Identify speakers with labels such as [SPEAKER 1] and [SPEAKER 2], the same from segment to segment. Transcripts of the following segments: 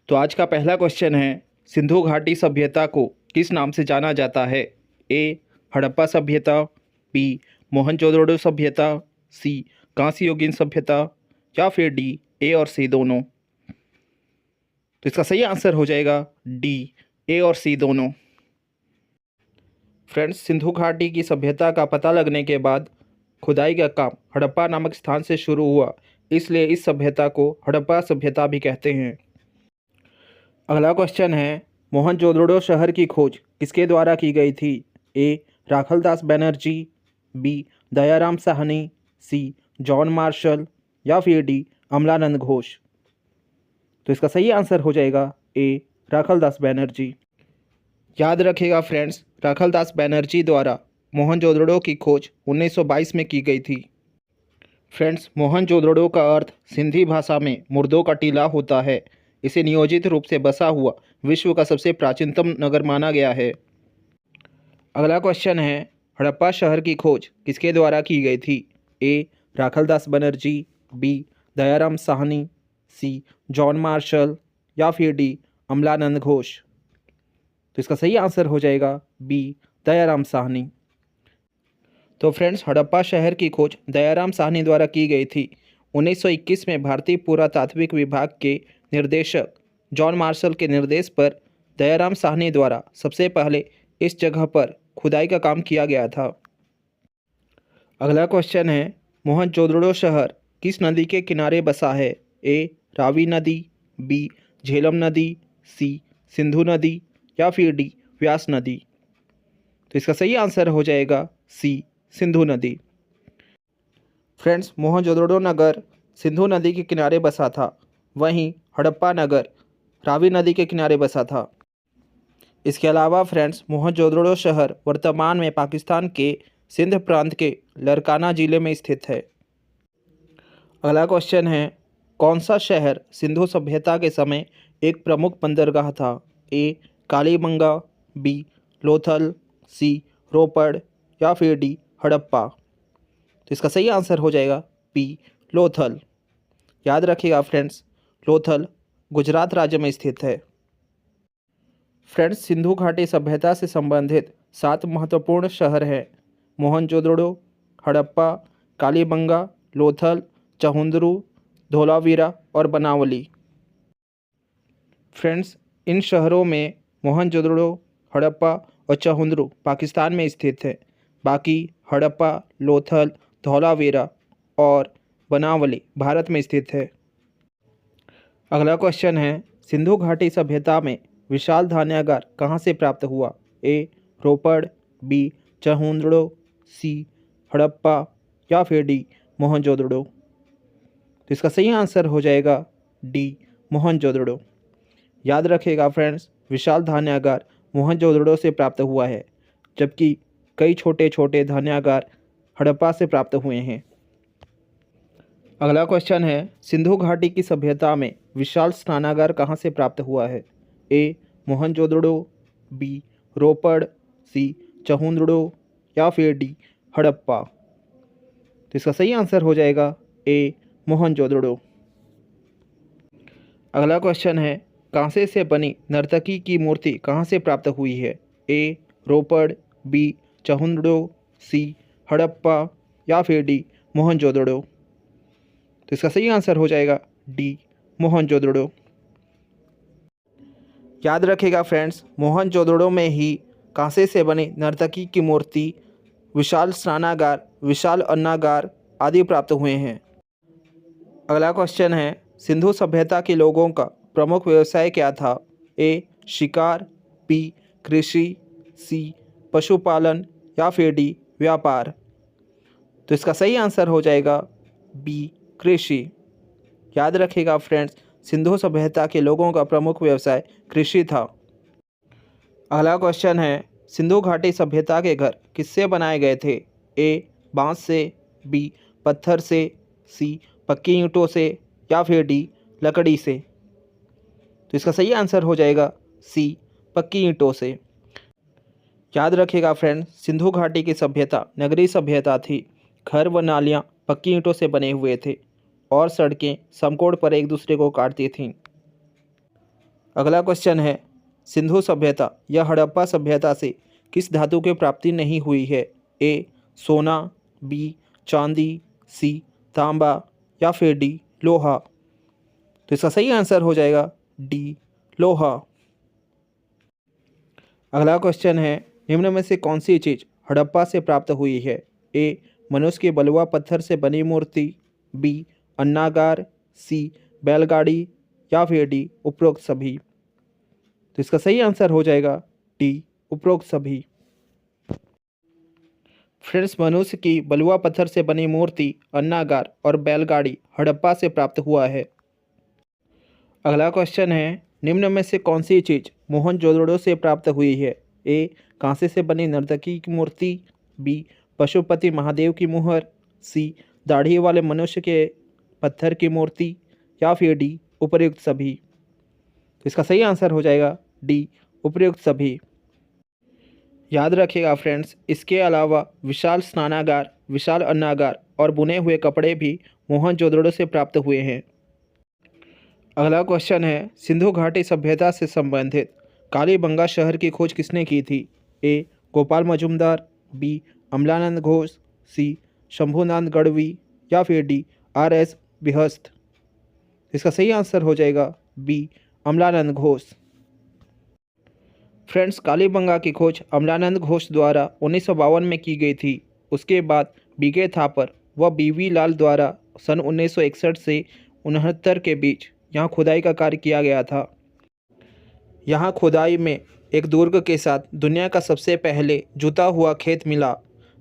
[SPEAKER 1] तो आज का पहला क्वेश्चन है, सिंधु घाटी सभ्यता को किस नाम से जाना जाता है? ए हड़प्पा सभ्यता, बी मोहनजोदड़ो सभ्यता, सी कांस्ययुगीन सभ्यता या फिर डी ए और सी दोनों। तो इसका सही आंसर हो जाएगा डी ए और सी दोनों। फ्रेंड्स, सिंधु घाटी की सभ्यता का पता लगने के बाद खुदाई का काम हड़प्पा नामक स्थान से शुरू हुआ, इसलिए इस सभ्यता को हड़प्पा सभ्यता भी कहते हैं। अगला क्वेश्चन है, मोहनजोदड़ो शहर की खोज किसके द्वारा की गई थी? ए राखलदास बनर्जी, बी दयाराम साहनी, सी जॉन मार्शल या फिर डी अमलानंद घोष। तो इसका सही आंसर हो जाएगा ए राखलदास बनर्जी। याद रखिएगा फ्रेंड्स, राखलदास बनर्जी द्वारा मोहनजोदड़ो की खोज 1922 में की गई थी। फ्रेंड्स, मोहनजोदड़ो का अर्थ सिंधी भाषा में मुर्दों का टीला होता है। इसे नियोजित रूप से बसा हुआ विश्व का सबसे प्राचीनतम नगर माना गया है। अगला क्वेश्चन है, हड़प्पा शहर की खोज किसके द्वारा की गई थी? ए राखलदास बनर्जी, बी दयाराम साहनी, सी जॉन मार्शल या फिर डी अमलानंद घोष। तो इसका सही आंसर हो जाएगा बी दयाराम साहनी। तो फ्रेंड्स, हड़प्पा शहर की खोज दयाराम साहनी द्वारा की गई थी। 1921 में भारतीय पुरातात्विक विभाग के निर्देशक जॉन मार्शल के निर्देश पर दयाराम साहनी द्वारा सबसे पहले इस जगह पर खुदाई का काम किया गया था। अगला क्वेश्चन है, मोहनजोदड़ो शहर किस नदी के किनारे बसा है? ए रावी नदी, बी झेलम नदी, सी सिंधु नदी या फिर डी व्यास नदी। तो इसका सही आंसर हो जाएगा सी सिंधु नदी। फ्रेंड्स, मोहनजोदड़ो नगर सिंधु नदी के किनारे बसा था, वहीं हड़प्पा नगर रावी नदी के किनारे बसा था। इसके अलावा फ्रेंड्स, मोहनजोदड़ो शहर वर्तमान में पाकिस्तान के सिंध प्रांत के लरकाना ज़िले में स्थित है। अगला क्वेश्चन है, कौन सा शहर सिंधु सभ्यता के समय एक प्रमुख बंदरगाह था? ए कालीबंगा, बी लोथल, सी रोपड़ या फिर डी हड़प्पा। तो इसका सही आंसर हो जाएगा बी लोथल। याद रखिएगा फ्रेंड्स, लोथल गुजरात राज्य में स्थित है। फ्रेंड्स, सिंधु घाटी सभ्यता से संबंधित 7 महत्वपूर्ण शहर हैं: मोहनजोदड़ो, हड़प्पा, कालीबंगा, लोथल, चहुंदरू, धोलावीरा और बनावली। फ्रेंड्स, इन शहरों में मोहनजोदड़ो, हड़प्पा और चहुंदरू पाकिस्तान में स्थित है। बाकी हड़प्पा, लोथल, धौलावीरा और बनावली भारत में स्थित है। अगला क्वेश्चन है, सिंधु घाटी सभ्यता में विशाल धान्यागार कहाँ से प्राप्त हुआ? ए रोपड़, बी चहुंदड़ो, सी हड़प्पा या फिर डी मोहनजोदड़ो। तो इसका सही आंसर हो जाएगा डी मोहनजोदड़ो। याद रखिएगा फ्रेंड्स, विशाल धान्यागार मोहनजोदड़ो से प्राप्त हुआ है, जबकि कई छोटे छोटे धान्यागार हड़प्पा से प्राप्त हुए हैं। अगला क्वेश्चन है, सिंधु घाटी की सभ्यता में विशाल स्नानागार कहाँ से प्राप्त हुआ है? ए मोहनजोदड़ो, बी रोपड़, सी चहुंदड़ो या फिर डी हड़प्पा। तो इसका सही आंसर हो जाएगा ए मोहनजोदड़ो। अगला क्वेश्चन है, कांसे से बनी नर्तकी की मूर्ति कहाँ से प्राप्त हुई है? ए रोपड़, बी चहुंदड़ो, सी हड़प्पा या फिर डी मोहनजोदड़ो। तो इसका सही आंसर हो जाएगा डी मोहनजोदड़ो। याद रखिएगा फ्रेंड्स, मोहनजोदड़ो में ही कांसे से बनी नर्तकी की मूर्ति, विशाल स्नानागार, विशाल अन्नागार आदि प्राप्त हुए हैं। अगला क्वेश्चन है, सिंधु सभ्यता के लोगों का प्रमुख व्यवसाय क्या था? ए शिकार, बी कृषि, सी पशुपालन या फिर डी व्यापार। तो इसका सही आंसर हो जाएगा बी कृषि। याद रखिएगा फ्रेंड्स, सिंधु सभ्यता के लोगों का प्रमुख व्यवसाय कृषि था। अगला क्वेश्चन है, सिंधु घाटी सभ्यता के घर किससे बनाए गए थे? ए बांस से, बी पत्थर से, सी पक्की ईंटों से या फिर डी लकड़ी से। तो इसका सही आंसर हो जाएगा सी पक्की ईंटों से। याद रखिएगा फ्रेंड्स, सिंधु घाटी की सभ्यता नगरीय सभ्यता थी। घर व नालियाँ पक्की ईंटों से बने हुए थे और सड़कें समकोण पर एक दूसरे को काटती थीं। अगला क्वेश्चन है, सिंधु सभ्यता या हड़प्पा सभ्यता से किस धातु की प्राप्ति नहीं हुई है? ए सोना, बी चांदी, सी तांबा या फिर डी लोहा। तो इसका सही आंसर हो जाएगा डी लोहा। अगला क्वेश्चन है, निम्न में से कौन सी चीज़ हड़प्पा से प्राप्त हुई है? ए मनुष्य के बलुआ पत्थर से बनी मूर्ति, बी अन्नागार, सी बैलगाड़ी या फिर डी उपरोक्त सभी। तो इसका सही आंसर हो जाएगा डी उपरोक्त सभी। फ्रेंड्स, मनुष्य की बलुआ पत्थर से बनी मूर्ति, अन्नागार और बैलगाड़ी हड़प्पा से प्राप्त हुआ है। अगला क्वेश्चन है, निम्न में से कौन सी चीज़ मोहनजोदड़ो से प्राप्त हुई है? ए कांसे से बनी नर्तकी की मूर्ति, बी पशुपति महादेव की मुहर, सी दाढ़ी वाले मनुष्य के पत्थर की मूर्ति या फिर डी उपर्युक्त सभी। तो इसका सही आंसर हो जाएगा डी उपर्युक्त सभी। याद रखिएगा फ्रेंड्स, इसके अलावा विशाल स्नानागार, विशाल अन्नागार और बुने हुए कपड़े भी मोहनजोदड़ो से प्राप्त हुए हैं। अगला क्वेश्चन है, सिंधु घाटी सभ्यता से संबंधित कालीबंगा शहर की खोज किसने की थी? ए गोपाल मजुमदार, बी अमलानंद घोष, सी शंभुनाथ गढ़वी या फिर डी आर.एस. बिहस्त। इसका सही आंसर हो जाएगा बी अमलानंद घोष। फ्रेंड्स, कालीबंगा की खोज अमलानंद घोष द्वारा 1952 में की गई थी। उसके बाद बीके थापर व बीवी लाल द्वारा सन 1961 से 69 के बीच यहाँ खुदाई का कार्य किया गया था। यहाँ खुदाई में एक दुर्ग के साथ दुनिया का सबसे पहले जुता हुआ खेत मिला।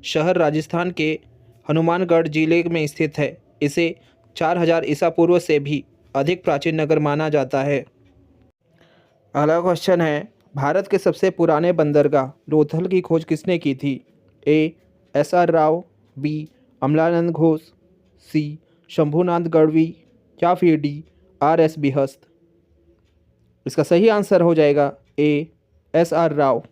[SPEAKER 1] शहर राजस्थान के हनुमानगढ़ जिले में स्थित है। इसे 4000 ईसा पूर्व से भी अधिक प्राचीन नगर माना जाता है। अगला क्वेश्चन है, भारत के सबसे पुराने बंदरगाह लोथल की खोज किसने की थी? ए एस.आर. राव, बी अमलानंद घोष, सी शंभुनाथ गढ़वी या फिर डी आर.एस. बिहस्त। इसका सही आंसर हो जाएगा ए एस.आर. राव।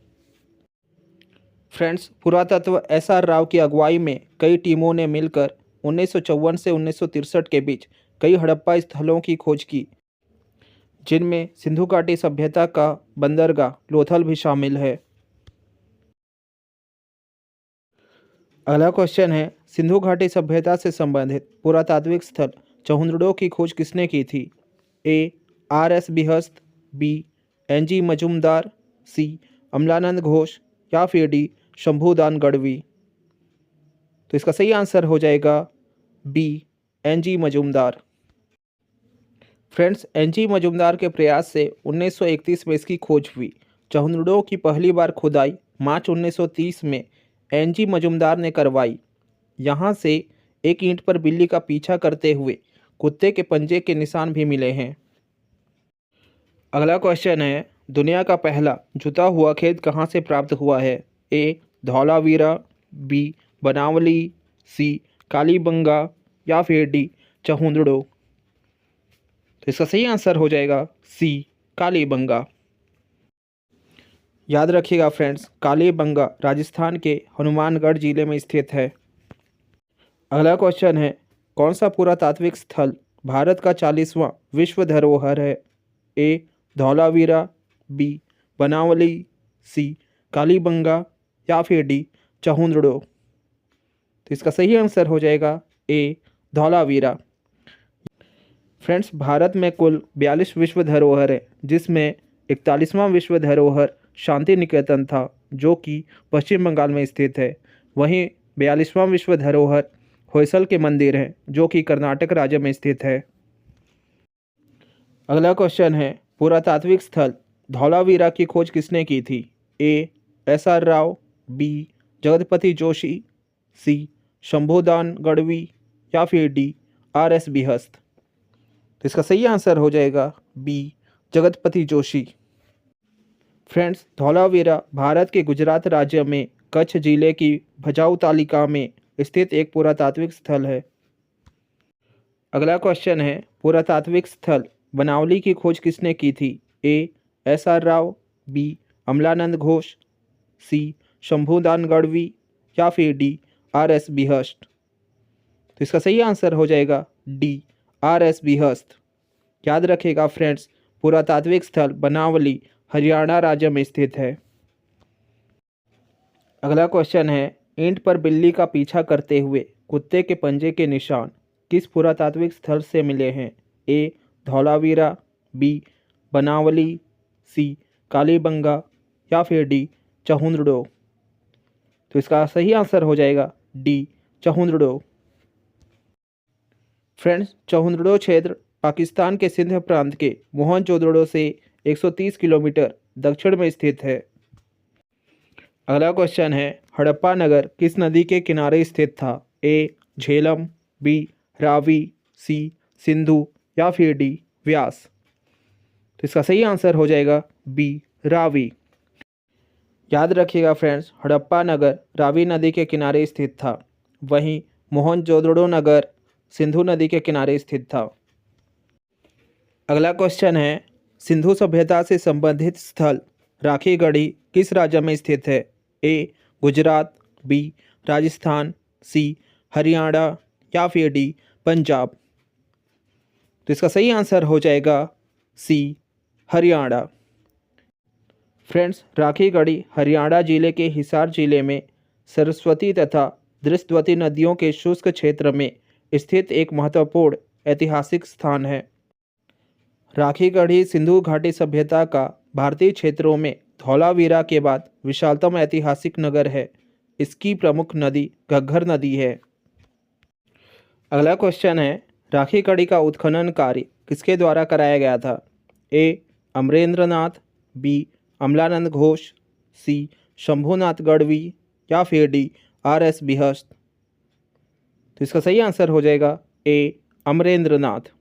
[SPEAKER 1] फ्रेंड्स, पुरातत्व एस.आर. राव की अगुवाई में कई टीमों ने मिलकर 1954 से 1963 के बीच कई हड़प्पा स्थलों की खोज की, जिनमें सिंधु घाटी सभ्यता का बंदरगाह लोथल भी शामिल है। अगला क्वेश्चन है, सिंधु घाटी सभ्यता से संबंधित पुरातात्विक स्थल चहुंदड़ो की खोज किसने की थी? A RS. Bisht, B एन.जी. Majumdar, C Amalananda Ghosh या फिर डी शंभुदान गढ़वी। तो इसका सही आंसर हो जाएगा B एन.जी. Majumdar. Friends, N G. Majumdar के प्रयास से 1931 में इसकी खोज हुई। चहुंदड़ो की पहली बार खुदाई मार्च 1930 में एन.जी. मजुमदार ने करवाई। यहाँ से एक ईंट पर बिल्ली का पीछा करते हुए कुत्ते के पंजे के निशान भी मिले हैं। अगला क्वेश्चन है, दुनिया का पहला जुता हुआ खेत कहाँ से प्राप्त हुआ है? ए धौलावीरा, बी बनावली, सी कालीबंगा या फिर डी चहुंदड़ो। तो इसका सही आंसर हो जाएगा सी कालीबंगा। याद रखिएगा फ्रेंड्स, कालीबंगा राजस्थान के हनुमानगढ़ जिले में स्थित है। अगला क्वेश्चन है, कौन सा पुरातात्विक स्थल भारत का 40वां विश्व धरोहर है? ए धौलावीरा, बी बनावली, सी कालीबंगा या फिर डी चहुंदड़ो। तो इसका सही आंसर हो जाएगा ए धौलावीरा। फ्रेंड्स, भारत में कुल 42 विश्व धरोहर है, जिसमें 41वां विश्व धरोहर शांति निकेतन था, जो कि पश्चिम बंगाल में स्थित है। वहीं 42वां विश्व धरोहर होयसल के मंदिर हैं, जो कि कर्नाटक राज्य में स्थित है। अगला क्वेश्चन है, पुरातात्विक स्थल धौलावीरा की खोज किसने की थी? ए एस.आर. राव, बी जगतपति जोशी, सी शंभुदान गढ़वी या फिर डी आर.एस. बिहस्त। तो इसका सही आंसर हो जाएगा बी जगतपति जोशी। फ्रेंड्स, धौलावीरा भारत के गुजरात राज्य में कच्छ जिले की भजाऊ तालिका में स्थित एक पुरातात्विक स्थल है। अगला क्वेश्चन है, पुरातात्विक स्थल बनावली की खोज किसने की थी? ए एस.आर. राव, बी अमलानंद घोष, सी शंभुदान गढ़वी या फिर डी आर.एस. बिहस्त। तो इसका सही आंसर हो जाएगा डी आर.एस. बिहस्त। याद रखिएगा फ्रेंड्स, पुरातात्विक स्थल बनावली हरियाणा राज्य में स्थित है। अगला क्वेश्चन है, ईंट पर बिल्ली का पीछा करते हुए कुत्ते के पंजे के निशान किस पुरातात्विक स्थल से मिले हैं? ए धौलावीरा, बी बनावली, सी कालीबंगा या फिर डी चहुंदड़ो। तो इसका सही आंसर हो जाएगा डी चहुंदड़ो। फ्रेंड्स, चहुंदड़ो क्षेत्र पाकिस्तान के सिंध प्रांत के मोहनजोदड़ो से 130 किलोमीटर दक्षिण में स्थित है। अगला क्वेश्चन है, हड़प्पा नगर किस नदी के किनारे स्थित था? ए झेलम, बी रावी, सी सिंधु या फिर डी व्यास। तो इसका सही आंसर हो जाएगा बी रावी। याद रखिएगा फ्रेंड्स, हड़प्पा नगर रावी नदी के किनारे स्थित था, वहीं मोहनजोदड़ो नगर सिंधु नदी के किनारे स्थित था। अगला क्वेश्चन है, सिंधु सभ्यता से संबंधित स्थल राखीगढ़ी किस राज्य में स्थित है? ए गुजरात, बी राजस्थान, सी हरियाणा या फिर डी पंजाब। तो इसका सही आंसर हो जाएगा सी हरियाणा। फ्रेंड्स, राखीगढ़ी हरियाणा जिले के हिसार जिले में सरस्वती तथा दृष्टवती नदियों के शुष्क क्षेत्र में स्थित एक महत्वपूर्ण ऐतिहासिक स्थान है। राखीगढ़ी सिंधु घाटी सभ्यता का भारतीय क्षेत्रों में धौलावीरा के बाद विशालतम ऐतिहासिक नगर है। इसकी प्रमुख नदी घग्गर नदी है। अगला क्वेश्चन है, राखीगढ़ी का उत्खनन कार्य किसके द्वारा कराया गया था? ए अमरेंद्रनाथ, बी अमलानंद घोष, सी शंभुनाथ गढ़वी या फिर डी आर.एस. बिहस्त। तो इसका सही आंसर हो जाएगा ए अमरेंद्रनाथ।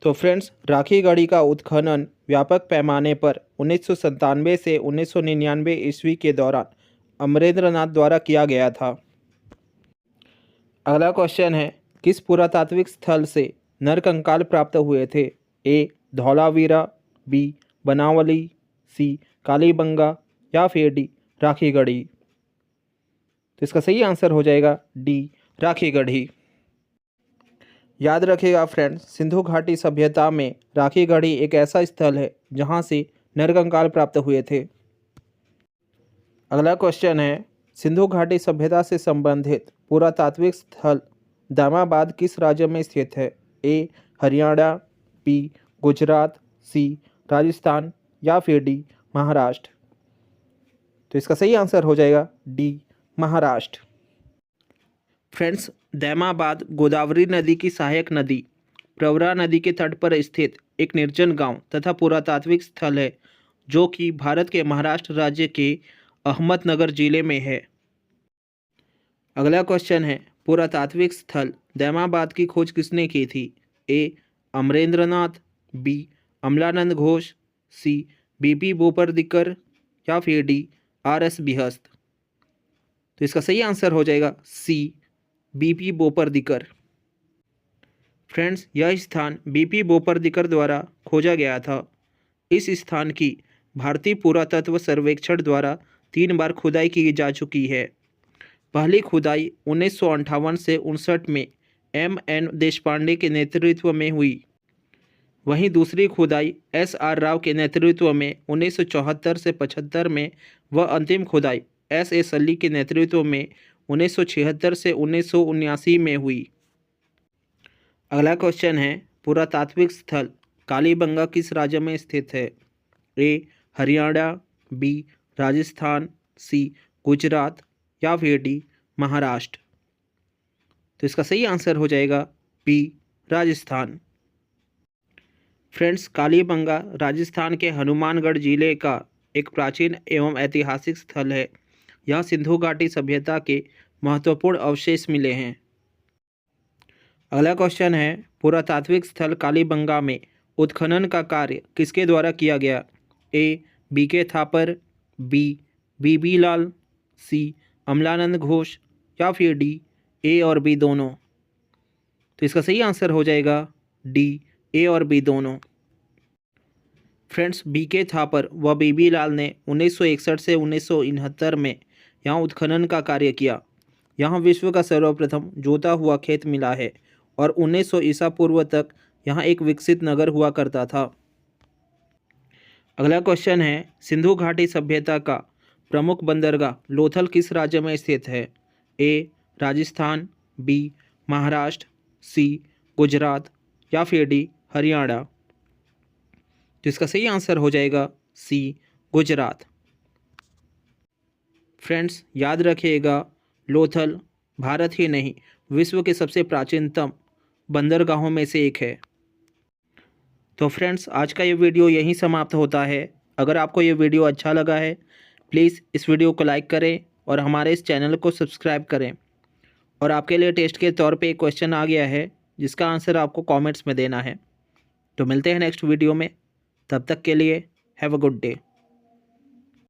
[SPEAKER 1] तो फ्रेंड्स, राखीगढ़ी का उत्खनन व्यापक पैमाने पर 1997 से 1999 ईस्वी के दौरान अमरेंद्रनाथ द्वारा किया गया था। अगला क्वेश्चन है, किस पुरातात्विक स्थल से नरकंकाल प्राप्त हुए थे? ए धौलावीरा, बी बनावली, सी कालीबंगा या फिर डी राखीगढ़ी। तो इसका सही आंसर हो जाएगा डी राखीगढ़ी। याद रखिएगा फ्रेंड्स, सिंधु घाटी सभ्यता में राखीगढ़ी एक ऐसा स्थल है जहां से नरकंकाल प्राप्त हुए थे। अगला क्वेश्चन है, सिंधु घाटी सभ्यता से संबंधित पुरातात्विक स्थल दामाबाद किस राज्य में स्थित है? ए हरियाणा, बी गुजरात, सी राजस्थान या फिर डी महाराष्ट्र। तो इसका सही आंसर हो जाएगा डी महाराष्ट्र। फ्रेंड्स, दैमाबाद गोदावरी नदी की सहायक नदी प्रवरा नदी के तट पर स्थित एक निर्जन गांव तथा पुरातात्विक स्थल है जो कि भारत के महाराष्ट्र राज्य के अहमदनगर जिले में है। अगला क्वेश्चन है, पुरातात्विक स्थल दैमाबाद की खोज किसने की थी? ए अमरेंद्रनाथ, बी अमलानंद घोष, सी बीपी बोपरदिकर या फिर डी आर.एस. बिहस्त। तो इसका सही आंसर हो जाएगा सी बीपी बोपरदिकर। फ्रेंड्स, यह स्थान बीपी बोपरदिकर द्वारा खोजा गया था। इस स्थान की भारतीय पुरातत्व सर्वेक्षण द्वारा 3 बार खुदाई की जा चुकी है। पहली खुदाई 1958 से 59 में M.N. देशपांडे के नेतृत्व में हुई। वहीं दूसरी खुदाई S.R. राव के नेतृत्व में 1974 से 75 में व अंतिम खुदाई S.A. सल्ली के नेतृत्व में 1976 से 1979 में हुई। अगला क्वेश्चन है, पुरातात्विक स्थल कालीबंगा किस राज्य में स्थित है? ए हरियाणा, बी राजस्थान, सी गुजरात या फिर डी महाराष्ट्र। तो इसका सही आंसर हो जाएगा बी राजस्थान। फ्रेंड्स, कालीबंगा राजस्थान के हनुमानगढ़ जिले का एक प्राचीन एवं ऐतिहासिक स्थल है। यह सिंधु घाटी सभ्यता के महत्वपूर्ण अवशेष मिले हैं। अगला क्वेश्चन है, पुरातात्विक स्थल कालीबंगा में उत्खनन का कार्य किसके द्वारा किया गया? ए बी.के. थापर, बी बी लाल, सी अमलानंद घोष या फिर डी ए और बी दोनों। तो इसका सही आंसर हो जाएगा डी ए और बी दोनों। Friends, BK. थापर व बी लाल ने 1961 से 1969 में यहाँ उत्खनन का कार्य किया। यहाँ विश्व का सर्वप्रथम जोता हुआ खेत मिला है और 1900 ईसा पूर्व तक यहाँ एक विकसित नगर हुआ करता था। अगला क्वेश्चन है, सिंधु घाटी सभ्यता का प्रमुख बंदरगाह लोथल किस राज्य में स्थित है? ए राजस्थान, बी महाराष्ट्र, सी गुजरात या फिर डी हरियाणा। तो इसका सही आंसर हो जाएगा सी गुजरात। फ्रेंड्स याद रखिएगा, लोथल भारत ही नहीं विश्व के सबसे प्राचीनतम बंदरगाहों में से एक है। तो फ्रेंड्स आज का ये वीडियो यहीं समाप्त होता है। अगर आपको ये वीडियो अच्छा लगा है प्लीज़ इस वीडियो को लाइक करें और हमारे इस चैनल को सब्सक्राइब करें। और आपके लिए टेस्ट के तौर पे एक क्वेश्चन आ गया है जिसका आंसर आपको कमेंट्स में देना है। तो मिलते हैं नेक्स्ट वीडियो में, तब तक के लिए हैव अ गुड डे।